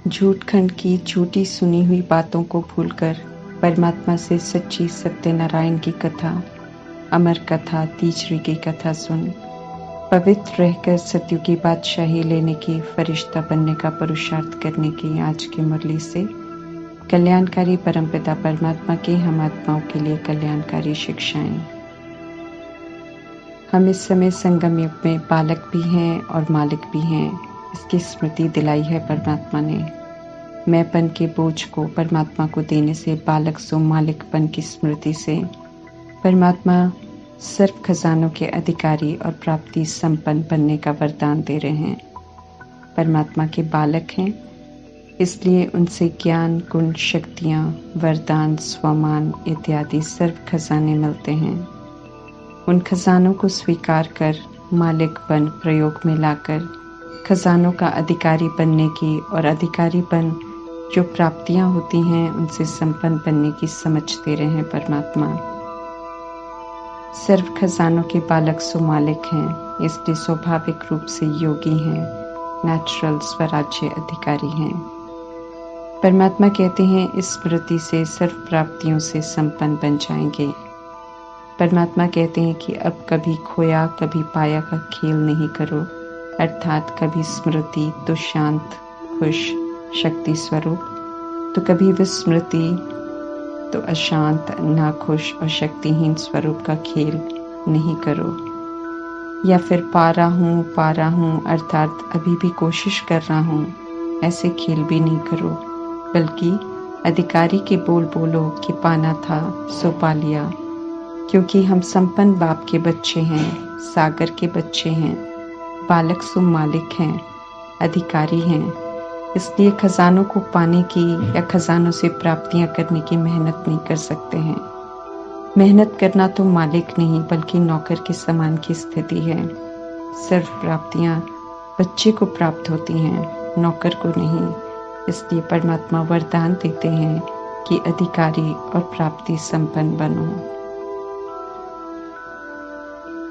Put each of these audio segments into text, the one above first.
झूठ खंड की झूठी सुनी हुई बातों को भूलकर परमात्मा से सच्ची सत्यनारायण की कथा, अमर कथा, तीसरी की कथा सुन पवित्र रहकर सत्यु की बादशाही लेने की, फरिश्ता बनने का पुरुषार्थ करने की आज की मुरली से कल्याणकारी परमपिता परमात्मा की हम आत्माओं के लिए कल्याणकारी शिक्षाएं। हम इस समय संगम युग में बालक भी हैं और मालिक भी हैं, इसकी स्मृति दिलाई है परमात्मा ने। मैंपन के बोझ को परमात्मा को देने से बालक सो मालिकपन की स्मृति से परमात्मा सर्व खजानों के अधिकारी और प्राप्ति संपन्न बनने का वरदान दे रहे हैं। परमात्मा के बालक हैं, इसलिए उनसे ज्ञान, गुण, शक्तियाँ, वरदान, स्वमान इत्यादि सर्व खजाने मिलते हैं। उन खजानों को स्वीकार कर मालिकपन प्रयोग में लाकर खजानों का अधिकारी बनने की और अधिकारीपन जो प्राप्तियां होती हैं उनसे संपन्न बनने की समझ दे रहे हैं परमात्मा। सर्व खजानों के बालक सो मालिक हैं, इसलिए स्वाभाविक रूप से योगी हैं, नेचुरल स्वराज्य अधिकारी हैं। परमात्मा कहते हैं इस स्मृति से सर्व प्राप्तियों से संपन्न बन जाएंगे। परमात्मा कहते हैं कि अब कभी खोया कभी पाया का खेल नहीं करो, अर्थात कभी स्मृति तो शांत, खुश, शक्ति स्वरूप, तो कभी विस्मृति तो अशांत, नाखुश और शक्तिहीन स्वरूप का खेल नहीं करो। या फिर पा रहा हूँ अर्थात अभी भी कोशिश कर रहा हूँ, ऐसे खेल भी नहीं करो, बल्कि अधिकारी के बोल बोलो कि पाना था सो पा लिया। क्योंकि हम संपन्न बाप के बच्चे हैं, सागर के बच्चे हैं, बालक सो मालिक हैं, अधिकारी हैं, इसलिए खजानों को पाने की या खजानों से प्राप्तियां करने की मेहनत नहीं कर सकते हैं। मेहनत करना तो मालिक नहीं बल्कि नौकर के समान की स्थिति है। सर्व प्राप्तियां बच्चे को प्राप्त होती हैं, नौकर को नहीं। इसलिए परमात्मा वरदान देते हैं कि अधिकारी और प्राप्ति संपन्न बनो।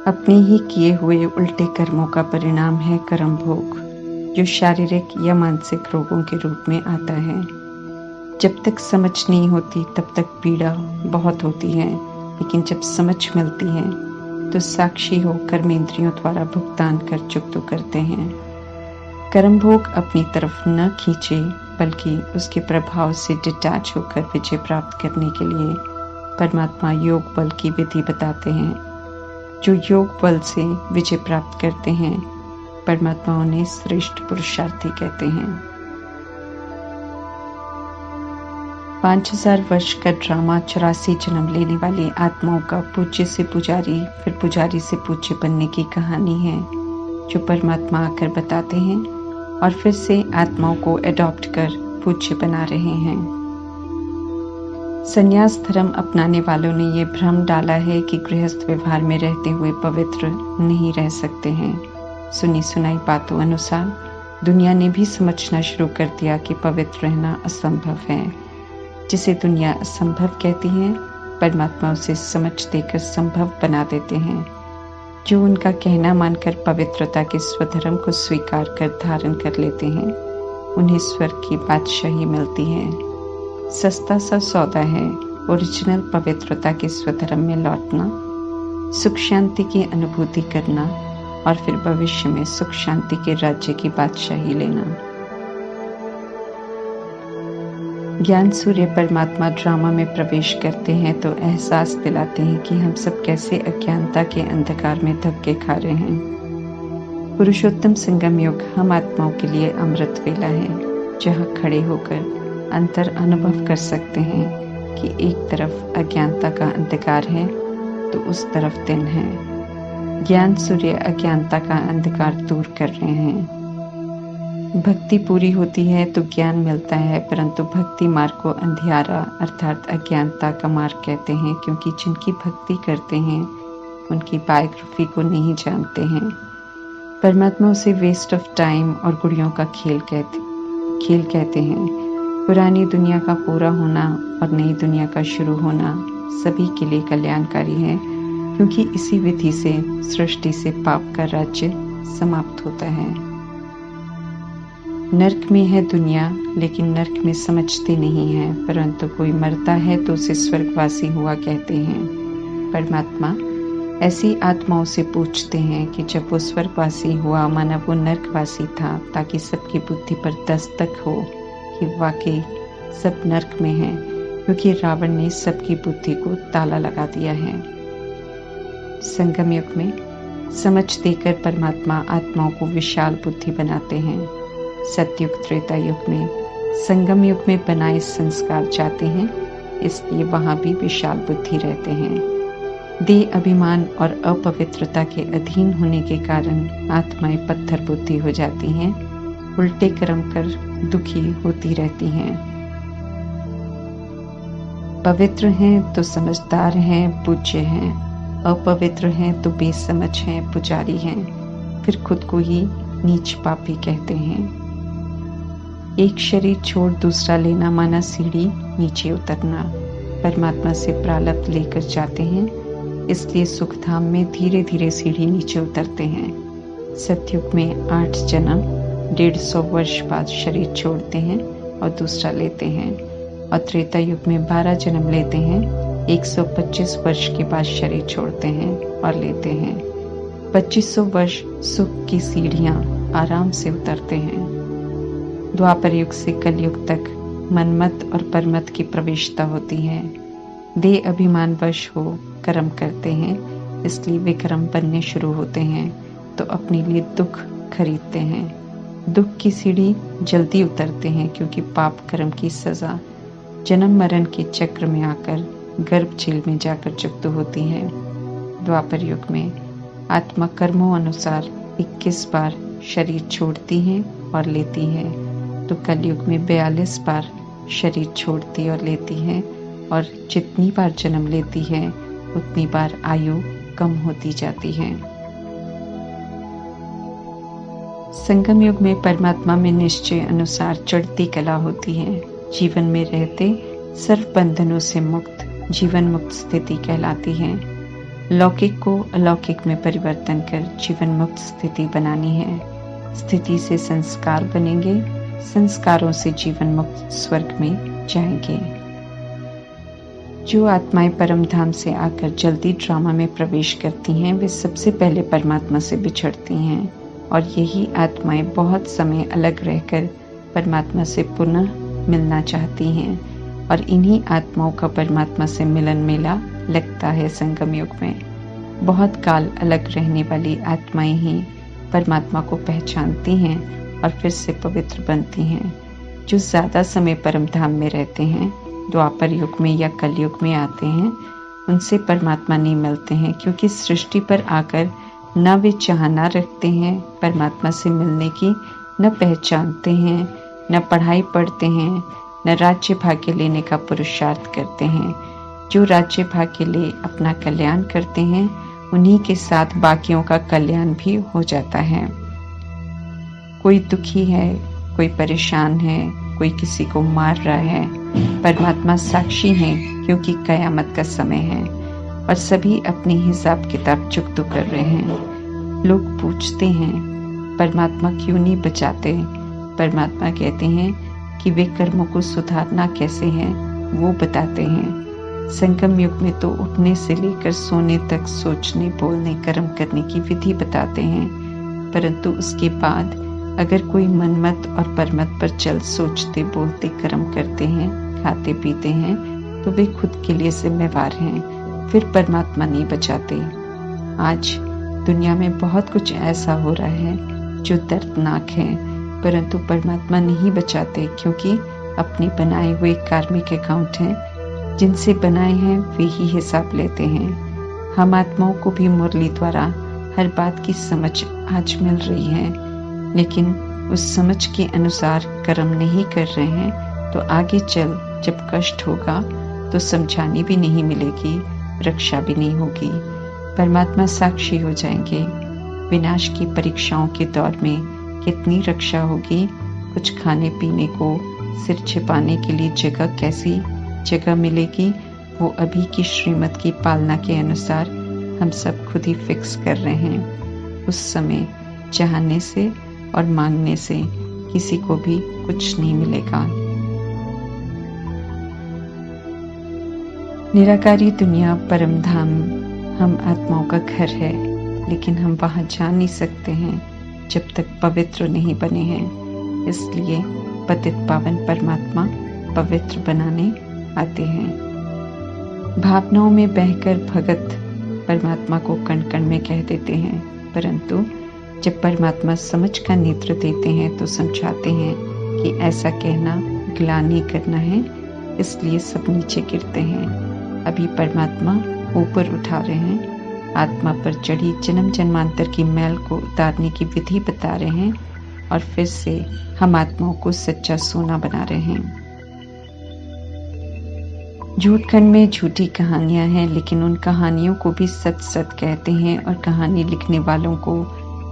अपने ही किए हुए उल्टे कर्मों का परिणाम है कर्म भोग, जो शारीरिक या मानसिक रोगों के रूप में आता है। जब तक समझ नहीं होती तब तक पीड़ा बहुत होती है, लेकिन जब समझ मिलती है तो साक्षी हो कर्मेंद्रियों द्वारा भुगतान कर चुकतो करते हैं। कर्म भोग अपनी तरफ न खींचे बल्कि उसके प्रभाव से डिटैच होकर विजय प्राप्त करने के लिए परमात्मा योग बल की विधि बताते हैं। जो योग बल से विजय प्राप्त करते हैं परमात्मा उन्हें श्रेष्ठ पुरुषार्थी कहते हैं। 5000 वर्ष का ड्रामा 84 जन्म लेने वाली आत्माओं का पूज्य से पुजारी, फिर पुजारी से पूज्य बनने की कहानी है, जो परमात्मा आकर बताते हैं और फिर से आत्माओं को एडॉप्ट कर पूज्य बना रहे हैं। संन्यास धर्म अपनाने वालों ने ये भ्रम डाला है कि गृहस्थ व्यवहार में रहते हुए पवित्र नहीं रह सकते हैं। सुनी सुनाई बातों अनुसार दुनिया ने भी समझना शुरू कर दिया कि पवित्र रहना असंभव है। जिसे दुनिया असंभव कहती है परमात्मा उसे समझ देकर संभव बना देते हैं। जो उनका कहना मानकर पवित्रता के स्वधर्म को स्वीकार कर धारण कर लेते हैं उन्हें स्वर्ग की बादशाही मिलती है। सस्ता सा सौदा है ओरिजिनल पवित्रता के स्वधर्म में लौटना, सुख शांति की अनुभूति करना और फिर भविष्य में सुख शांति के राज्य की बादशाही लेना। ज्ञान सूर्य परमात्मा ड्रामा में प्रवेश करते हैं तो एहसास दिलाते हैं कि हम सब कैसे अज्ञानता के अंधकार में धक्के खा रहे हैं। पुरुषोत्तम संगम युग हम आत्माओं के लिए अमृत वेला है, जहाँ खड़े होकर अंतर अनुभव कर सकते हैं कि एक तरफ अज्ञानता का अंधकार है तो उस तरफ दिन है। ज्ञान सूर्य अज्ञानता का अंधकार दूर कर रहे हैं। भक्ति पूरी होती है तो ज्ञान मिलता है, परंतु भक्ति मार्ग को अंधियारा अर्थात अज्ञानता का मार्ग कहते हैं, क्योंकि जिनकी भक्ति करते हैं उनकी बायोग्राफी को नहीं जानते हैं। परमात्मा उसे वेस्ट ऑफ टाइम और गुड़ियों का खेल कहते हैं। पुरानी दुनिया का पूरा होना और नई दुनिया का शुरू होना सभी के लिए कल्याणकारी है, क्योंकि इसी विधि से सृष्टि से पाप का राज्य समाप्त होता है। नर्क में है दुनिया, लेकिन नर्क में समझते नहीं हैं, परंतु कोई मरता है तो उसे स्वर्गवासी हुआ कहते हैं। परमात्मा ऐसी आत्माओं से पूछते हैं कि जब वो स्वर्गवासी हुआ माना वो नर्कवासी था, ताकि सबकी बुद्धि पर दस्तक हो कि वाकई सब नर्क में हैं, क्योंकि रावण ने सबकी बुद्धि को ताला लगा दिया है। संगम युग में समझ देकर परमात्मा आत्माओं को विशाल बुद्धि बनाते हैं। सतयुग त्रेता युग में संगम युग में बनाए संस्कार जाते हैं, इसलिए वहां भी विशाल बुद्धि रहते हैं। देह अभिमान और अपवित्रता के अधीन होने के कारण आत्माएं पत्थर बुद्धि हो जाती हैं, उल्टे कर्म कर दुखी होती रहती हैं। पवित्र हैं तो समझदार हैं, पूज्य हैं, अपवित्र हैं तो बेसमझ हैं, पुजारी हैं, फिर खुद को ही नीच पापी कहते हैं। एक शरीर छोड़ दूसरा लेना माना सीढ़ी नीचे उतरना। परमात्मा से प्रारब्ध लेकर जाते हैं, इसलिए सुखधाम में धीरे धीरे सीढ़ी नीचे उतरते हैं। सतयुग में 8 जन्म 150 वर्ष बाद शरीर छोड़ते हैं और दूसरा लेते हैं, और त्रेता युग में 12 जन्म लेते हैं, 125 वर्ष के बाद शरीर छोड़ते हैं और लेते हैं। 2500 वर्ष सुख की सीढ़ियां आराम से उतरते हैं। द्वापर युग से कलयुग तक मनमत और परमत की प्रवेशता होती है। देह अभिमान वश हो कर्म करते हैं, इसलिए वे कर्म बनने शुरू होते हैं तो अपने लिए दुख खरीदते हैं। दुख की सीढ़ी जल्दी उतरते हैं, क्योंकि पाप कर्म की सजा जन्म मरण के चक्र में आकर गर्भ झील में जाकर चुकती होती है। द्वापर युग में आत्मा कर्मों अनुसार 21 बार शरीर छोड़ती है और लेती है, तो कलयुग में 42 बार शरीर छोड़ती और लेती है, और जितनी बार जन्म लेती है उतनी बार आयु कम होती जाती है। संगम युग में परमात्मा में निश्चय अनुसार चढ़ती कला होती है। जीवन में रहते सर्व बंधनों से मुक्त जीवन मुक्त स्थिति कहलाती है। लौकिक को अलौकिक में परिवर्तन कर जीवन मुक्त स्थिति बनानी है। स्थिति से संस्कार बनेंगे, संस्कारों से जीवन मुक्त स्वर्ग में जाएंगे। जो आत्माएं परम धाम से आकर जल्दी ड्रामा में प्रवेश करती हैं, वे सबसे पहले परमात्मा से बिछड़ती हैं, और यही आत्माएं बहुत समय अलग रहकर परमात्मा से पुनः मिलना चाहती हैं, और इन्हीं आत्माओं का परमात्मा से मिलन मेला लगता है। संगम युग में बहुत काल अलग रहने वाली आत्माएं ही परमात्मा को पहचानती हैं और फिर से पवित्र बनती हैं। जो ज्यादा समय परम धाम में रहते हैं, द्वापर युग में या कलयुग में आते हैं, उनसे परमात्मा नहीं मिलते हैं, क्योंकि सृष्टि पर आकर न वे चाहना रखते हैं परमात्मा से मिलने की, न पहचानते हैं, न पढ़ाई पढ़ते हैं, न राज्य भाग्य लेने का पुरुषार्थ करते हैं। जो राज्य भाग्य ले अपना कल्याण करते हैं, उन्हीं के साथ बाकियों का कल्याण भी हो जाता है। कोई दुखी है, कोई परेशान है, कोई किसी को मार रहा है, परमात्मा साक्षी है, क्योंकि कयामत का समय है और सभी अपनी हिसाब किताब चुकतो कर रहे हैं। लोग पूछते हैं परमात्मा क्यों नहीं बचाते। परमात्मा कहते हैं कि वे कर्मों को सुधारना कैसे है वो बताते हैं। संगम युग में तो उठने से लेकर सोने तक सोचने, बोलने, कर्म करने की विधि बताते हैं, परंतु उसके बाद अगर कोई मनमत और परमत पर चल सोचते, बोलते, कर्म करते हैं, खाते पीते हैं, तो वे खुद के लिए जिम्मेवार हैं, फिर परमात्मा नहीं बचाते। आज दुनिया में बहुत कुछ ऐसा हो रहा है जो दर्दनाक है, परंतु परमात्मा नहीं बचाते, क्योंकि अपने बनाए हुए कार्मिक अकाउंट हैं, जिनसे बनाए हैं वे ही हिसाब लेते हैं। हम आत्माओं को भी मुरली द्वारा हर बात की समझ आज मिल रही है, लेकिन उस समझ के अनुसार कर्म नहीं कर रहे हैं, तो आगे चल जब कष्ट होगा तो समझानी भी नहीं मिलेगी, रक्षा भी नहीं होगी। परमात्मा साक्षी हो जाएंगे। विनाश की परीक्षाओं के दौर में कितनी रक्षा होगी। कुछ खाने पीने को, सिर छिपाने के लिए जगह, कैसी जगह मिलेगी, वो अभी की श्रीमत की पालना के अनुसार हम सब खुद ही फिक्स कर रहे हैं। उस समय चाहने से और मांगने से किसी को भी कुछ नहीं मिलेगा। निराकारी दुनिया परम धाम हम आत्माओं का घर है, लेकिन हम वहां जा नहीं सकते हैं जब तक पवित्र नहीं बने हैं। इसलिए पतित पावन परमात्मा पवित्र बनाने आते हैं। भावनाओं में बहकर भगत परमात्मा को कण कण में कह देते हैं, परंतु जब परमात्मा समझ का नेत्र देते हैं तो समझाते हैं कि ऐसा कहना ग्लानि करना है, इसलिए सब नीचे गिरते हैं। अभी परमात्मा ऊपर उठा रहे हैं, आत्मा पर चढ़ी जन्म जन्मांतर की मैल को उतारने की विधि बता रहे हैं और फिर से हम आत्माओं को सच्चा सोना बना रहे हैं। झूठखंड में झूठी कहानियां हैं, लेकिन उन कहानियों को भी सच सच कहते हैं और कहानी लिखने वालों को,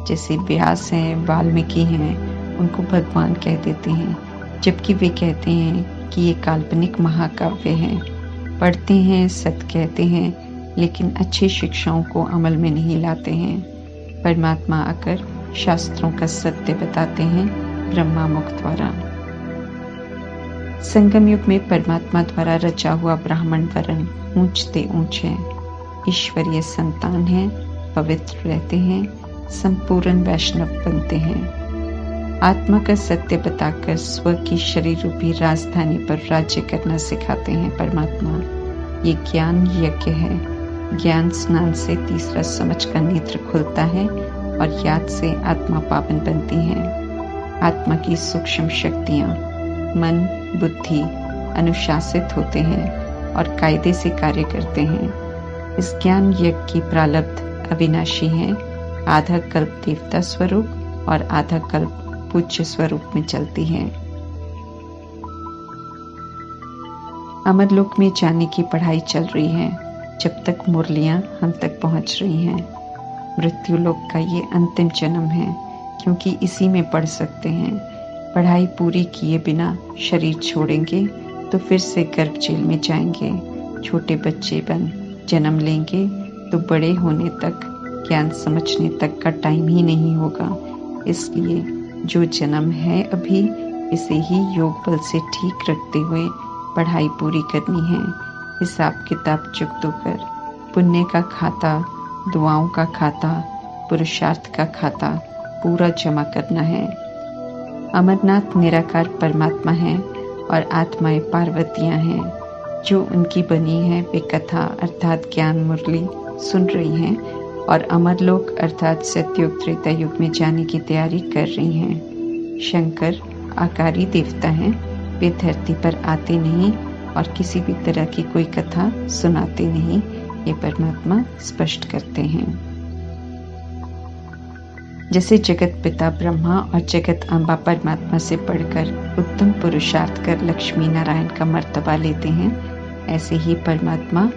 जैसे व्यास हैं, वाल्मीकि हैं, उनको भगवान कह देते हैं, जबकि वे कहते हैं कि ये काल्पनिक महाकाव्य हैं। पढ़ते हैं, सत्य कहते हैं, लेकिन अच्छी शिक्षाओं को अमल में नहीं लाते हैं। परमात्मा आकर शास्त्रों का सत्य बताते हैं ब्रह्मा मुख द्वारा। संगम युग में परमात्मा द्वारा रचा हुआ ब्राह्मण वर्ण ऊंचते ऊंच है, ईश्वरीय संतान है, पवित्र रहते हैं, संपूर्ण वैष्णव बनते हैं। आत्मा का सत्य बताकर स्व की शरीर रूपी राजधानी पर राज्य करना सिखाते हैं परमात्मा। ये ज्ञान यज्ञ है। ज्ञान स्नान से तीसरा समझ का नेत्र खुलता है और याद से आत्मा पावन बनती है। आत्मा की सूक्ष्म शक्तियां मन, बुद्धि अनुशासित होते हैं और कायदे से कार्य करते हैं। इस ज्ञान यज्ञ की प्रारब्ध अविनाशी है। आधा कल्प देवता स्वरूप और आधा कल्प पूज्य स्वरूप में चलती है। अमरलोक में जाने की पढ़ाई चल रही है, जब तक मुरलियां हम तक पहुंच रही हैं। मृत्युलोक का ये अंतिम जन्म है, क्योंकि इसी में पढ़ सकते हैं। पढ़ाई पूरी किए बिना शरीर छोड़ेंगे तो फिर से गर्भ जेल में जाएंगे। छोटे बच्चे बन जन्म लेंगे तो बड़े होने तक, ज्ञान समझने तक का टाइम ही नहीं होगा। इसलिए जो जन्म है अभी, इसे ही योग बल से ठीक रखते हुए पढ़ाई पूरी करनी है। हिसाब किताब चुकतो कर पुण्य का खाता, दुआओं का खाता, पुरुषार्थ का खाता पूरा जमा करना है। अमरनाथ निराकार परमात्मा है और आत्माएं पार्वतियां हैं। जो उनकी बनी है वे कथा अर्थात ज्ञान मुरली सुन रही हैं और अमरलोक अर्थात सतयुग त्रेता युग में जाने की तैयारी कर रही हैं। शंकर आकारी देवता हैं। वे धरती पर आते नहीं और किसी भी तरह की कोई कथा सुनाते नहीं, ये परमात्मा स्पष्ट करते हैं। जैसे जगत पिता ब्रह्मा और जगत अम्बा परमात्मा से पढ़कर उत्तम पुरुषार्थ कर लक्ष्मी नारायण का मर्तबा लेते हैं, ऐसे ही परमात्मा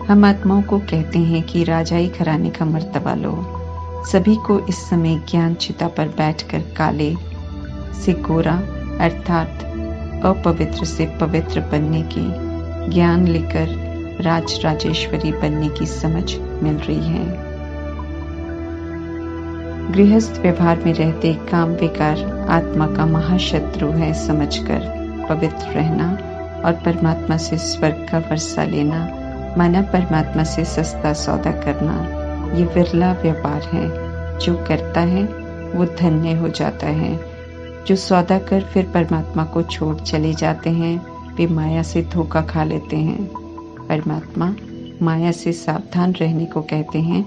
हम आत्माओं को कहते हैं कि राजाई घराने का मर्तबा लो। सभी को इस समय ज्ञान चिता पर बैठकर काले से गोरा अर्थात अपवित्र से पवित्र बनने की, ज्ञान लेकर राज राजेश्वरी बनने की समझ मिल रही है। गृहस्थ व्यवहार में रहते काम विकार आत्मा का महाशत्रु है समझकर पवित्र रहना और परमात्मा से स्वर्ग का वर्षा लेना, माना परमात्मा से सस्ता सौदा करना, ये विरला व्यापार है। जो करता है वो धन्य हो जाता है। जो सौदा कर फिर परमात्मा को छोड़ चले जाते हैं, वे माया से धोखा खा लेते हैं। परमात्मा माया से सावधान रहने को कहते हैं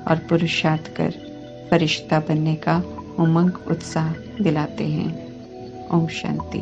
और पुरुषार्थ कर फरिश्ता बनने का उमंग उत्साह दिलाते हैं। ओम शांति।